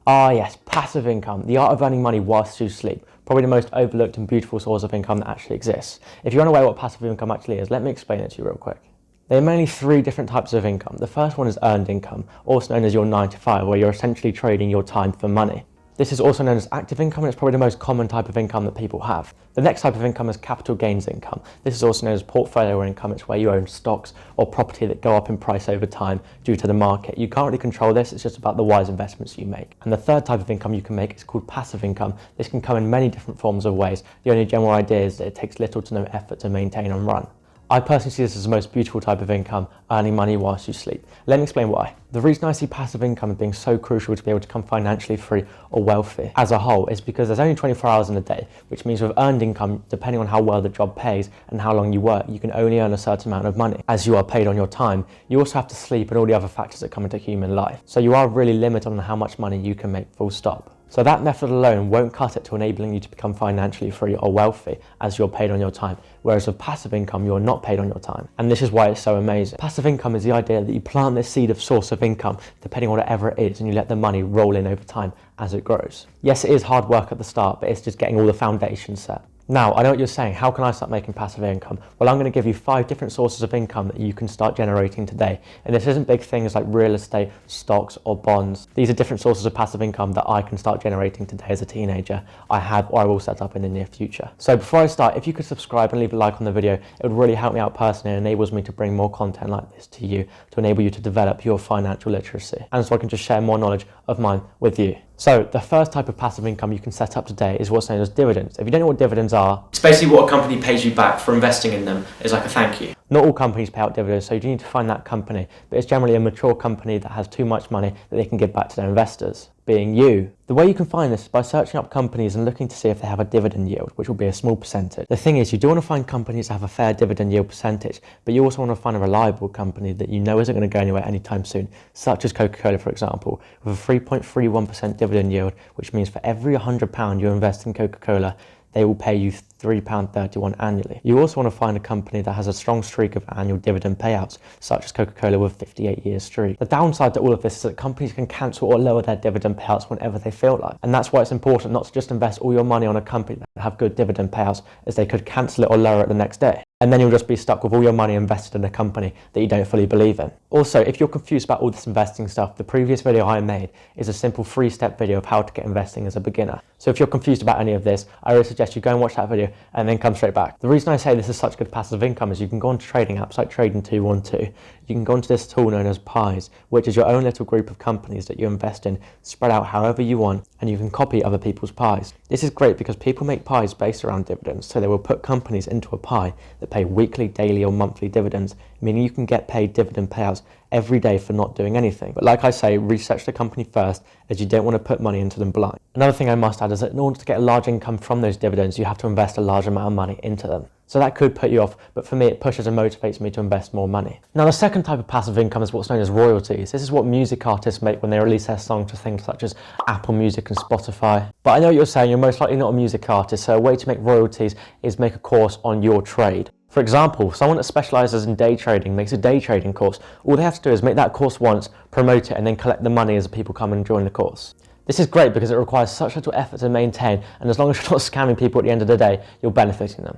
Ah yes, passive income, the art of earning money whilst you sleep. Probably the most overlooked and beautiful source of income that actually exists. If you're unaware what passive income actually is, let me explain it to you real quick. There are mainly three different types of income. The first one is earned income, also known as your 9 to 5, where you're essentially trading your time for money. This is also known as active income, and it's probably the most common type of income that people have. The next type of income is capital gains income. This is also known as portfolio income. It's where you own stocks or property that go up in price over time due to the market. You can't really control this, it's just about the wise investments you make. And the third type of income you can make is called passive income. This can come in many different forms of ways. The only general idea is that it takes little to no effort to maintain and run. I personally see this as the most beautiful type of income, earning money whilst you sleep. Let me explain why. The reason I see passive income as being so crucial to be able to become financially free or wealthy as a whole is because there's only 24 hours in a day, which means with earned income, depending on how well the job pays and how long you work, you can only earn a certain amount of money. As you are paid on your time, you also have to sleep and all the other factors that come into human life. So you are really limited on how much money you can make, full stop. So that method alone won't cut it to enabling you to become financially free or wealthy as you're paid on your time, whereas with passive income, you're not paid on your time. And this is why it's so amazing. Passive income is the idea that you plant this seed of source of income, depending on whatever it is, and you let the money roll in over time as it grows. Yes, it is hard work at the start, but it's just getting all the foundations set. Now, I know what you're saying, how can I start making passive income? Well, I'm going to give you 5 different sources of income that you can start generating today. And this isn't big things like real estate, stocks, or bonds. These are different sources of passive income that I can start generating today as a teenager. I have or I will set up in the near future. So before I start, if you could subscribe and leave a like on the video, it would really help me out personally and enables me to bring more content like this to you to enable you to develop your financial literacy. And so I can just share more knowledge of mine with you. So the first type of passive income you can set up today is what's known as dividends. If you don't know what dividends are, it's basically what a company pays you back for investing in them. It's like a thank you. Not all companies pay out dividends, so you do need to find that company, but it's generally a mature company that has too much money that they can give back to their investors, being you. The way you can find this is by searching up companies and looking to see if they have a dividend yield, which will be a small percentage. The thing is, you do want to find companies that have a fair dividend yield percentage, but you also want to find a reliable company that you know isn't going to go anywhere anytime soon, such as Coca-Cola, for example, with a 3.31% dividend yield, which means for every £100 you invest in Coca-Cola, they will pay you £3.31 annually. You also want to find a company that has a strong streak of annual dividend payouts, such as Coca-Cola with a 58-year streak. The downside to all of this is that companies can cancel or lower their dividend payouts whenever they feel like. And that's why it's important not to just invest all your money on a company that have good dividend payouts, as they could cancel it or lower it the next day. And then you'll just be stuck with all your money invested in a company that you don't fully believe in. Also, if you're confused about all this investing stuff, the previous video I made is a simple 3-step video of how to get investing as a beginner. So if you're confused about any of this, I really suggest you go and watch that video and then come straight back. The reason I say this is such good passive income is you can go on to trading apps like Trading212. You can go onto this tool known as pies, which is your own little group of companies that you invest in, spread out however you want, and you can copy other people's pies. This is great because people make pies based around dividends, so they will put companies into a pie that pay weekly, daily, or monthly dividends, meaning you can get paid dividend payouts every day for not doing anything. But like I say, research the company first, as you don't want to put money into them blind. Another thing I must add is that in order to get a large income from those dividends, you have to invest a large amount of money into them. So that could put you off, but for me it pushes and motivates me to invest more money. Now the second type of passive income is what's known as royalties. This is what music artists make when they release their songs to things such as Apple Music and Spotify. But I know what you're saying, you're most likely not a music artist, so a way to make royalties is make a course on your trade. For example, someone that specialises in day trading makes a day trading course. All they have to do is make that course once, promote it, and then collect the money as people come and join the course. This is great because it requires such little effort to maintain, and as long as you're not scamming people at the end of the day, you're benefiting them.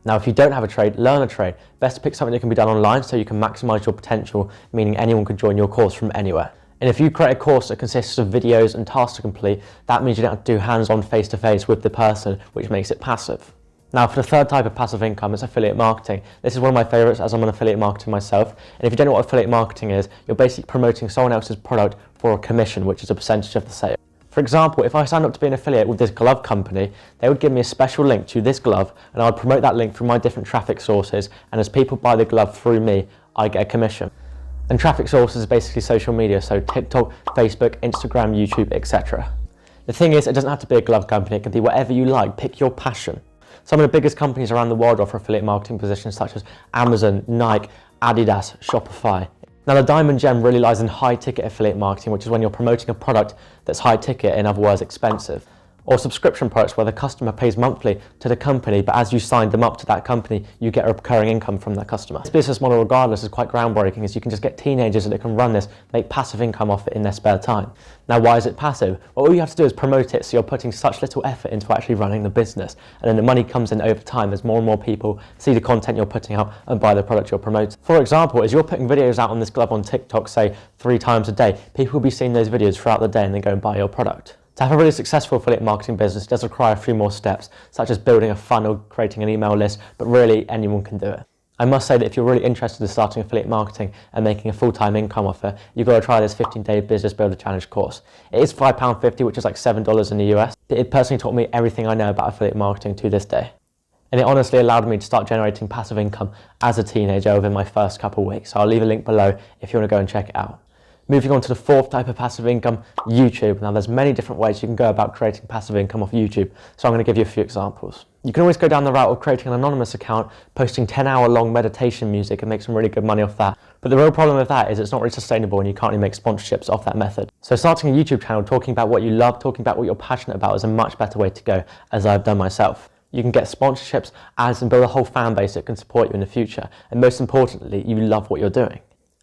Now, if you don't have a trade, learn a trade. Best to pick something that can be done online so you can maximise your potential, meaning anyone can join your course from anywhere. And if you create a course that consists of videos and tasks to complete, that means you don't have to do hands-on face-to-face with the person, which makes it passive. Now, for the third type of passive income, it's affiliate marketing. This is one of my favourites as I'm an affiliate marketer myself. And if you don't know what affiliate marketing is, you're basically promoting someone else's product for a commission, which is a percentage of the sale. For example, if I signed up to be an affiliate with this glove company, they would give me a special link to this glove, and I would promote that link through my different traffic sources, and as people buy the glove through me, I get a commission. And traffic sources is basically social media, so TikTok, Facebook, Instagram, YouTube, etc. The thing is, it doesn't have to be a glove company, it can be whatever you like, pick your passion. Some of the biggest companies around the world offer affiliate marketing positions such as Amazon, Nike, Adidas, Shopify. Now the diamond gem really lies in high ticket affiliate marketing, which is when you're promoting a product that's high ticket, in other words expensive. Or subscription products where the customer pays monthly to the company, but as you sign them up to that company, you get a recurring income from that customer. This business model regardless is quite groundbreaking, as you can just get teenagers that can run this, make passive income off it in their spare time. Now, why is it passive? Well, all you have to do is promote it, so you're putting such little effort into actually running the business, and then the money comes in over time as more and more people see the content you're putting out and buy the product you're promoting. For example, as you're putting videos out on this glove on TikTok, say 3 times a day, people will be seeing those videos throughout the day and then go and buy your product. To have a really successful affiliate marketing business does require a few more steps, such as building a funnel, creating an email list, but really anyone can do it. I must say that if you're really interested in starting affiliate marketing and making a full-time income offer, you've got to try this 15-day Business Builder Challenge course. It is £5.50, which is like $7 in the US. It personally taught me everything I know about affiliate marketing to this day. And it honestly allowed me to start generating passive income as a teenager within my first couple of weeks. So I'll leave a link below if you want to go and check it out. Moving on to the 4th type of passive income, YouTube. Now there's many different ways you can go about creating passive income off YouTube, so I'm going to give you a few examples. You can always go down the route of creating an anonymous account, posting 10-hour-long meditation music and make some really good money off that. But the real problem with that is it's not really sustainable and you can't really make sponsorships off that method. So starting a YouTube channel, talking about what you love, talking about what you're passionate about is a much better way to go, as I've done myself. You can get sponsorships, ads, and build a whole fan base that can support you in the future. And most importantly, you love what you're doing.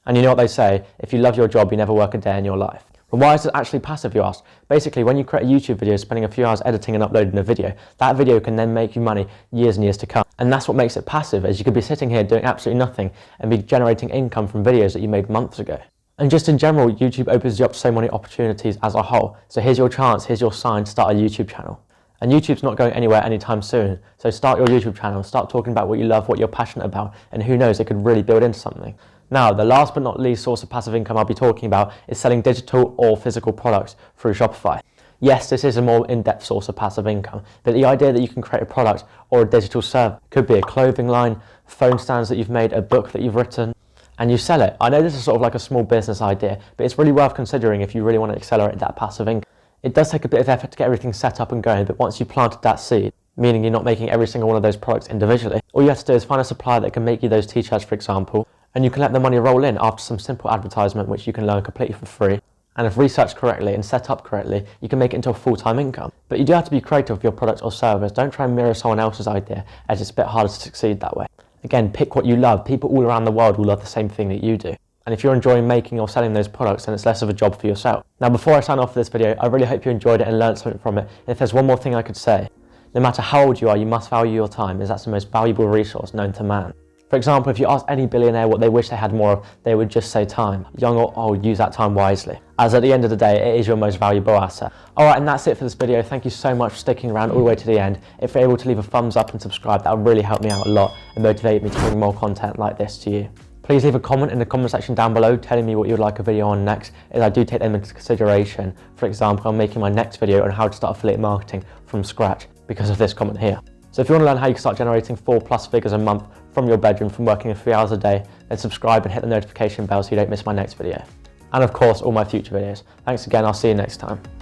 And you know what they say, if you love your job, you never work a day in your life. But why is it actually passive, you ask? Basically, when you create a YouTube video, spending a few hours editing and uploading a video, that video can then make you money years and years to come. And that's what makes it passive, as you could be sitting here doing absolutely nothing and be generating income from videos that you made months ago. And just in general, YouTube opens you up to so many opportunities as a whole. So here's your chance, here's your sign to start a YouTube channel. And YouTube's not going anywhere anytime soon. So start your YouTube channel, start talking about what you love, what you're passionate about, and who knows, it could really build into something. Now, the last but not least source of passive income I'll be talking about is selling digital or physical products through Shopify. Yes, this is a more in-depth source of passive income, but the idea that you can create a product or a digital service could be a clothing line, phone stands that you've made, a book that you've written, and you sell it. I know this is sort of like a small business idea, but it's really worth considering if you really want to accelerate that passive income. It does take a bit of effort to get everything set up and going, but once you've planted that seed, meaning you're not making every single one of those products individually, all you have to do is find a supplier that can make you those t-shirts, for example, and you can let the money roll in after some simple advertisement which you can learn completely for free. And if researched correctly and set up correctly, you can make it into a full-time income. But you do have to be creative with your product or service. Don't try and mirror someone else's idea, as it's a bit harder to succeed that way. Again, pick what you love. People all around the world will love the same thing that you do. And if you're enjoying making or selling those products, then it's less of a job for yourself. Now, before I sign off for this video, I really hope you enjoyed it and learned something from it. And if there's one more thing I could say, no matter how old you are, you must value your time, as that's the most valuable resource known to man. For example, if you ask any billionaire what they wish they had more of, they would just say time. Young or old, use that time wisely, as at the end of the day, it is your most valuable asset. Alright, and that's it for this video. Thank you so much for sticking around all the way to the end. If you're able to leave a thumbs up and subscribe, that would really help me out a lot and motivate me to bring more content like this to you. Please leave a comment in the comment section down below telling me what you'd like a video on next, as I do take them into consideration. For example, I'm making my next video on how to start affiliate marketing from scratch because of this comment here. So if you want to learn how you can start generating 4+ figures a month from your bedroom from working a few hours a day, then subscribe and hit the notification bell so you don't miss my next video. And of course, all my future videos. Thanks again, I'll see you next time.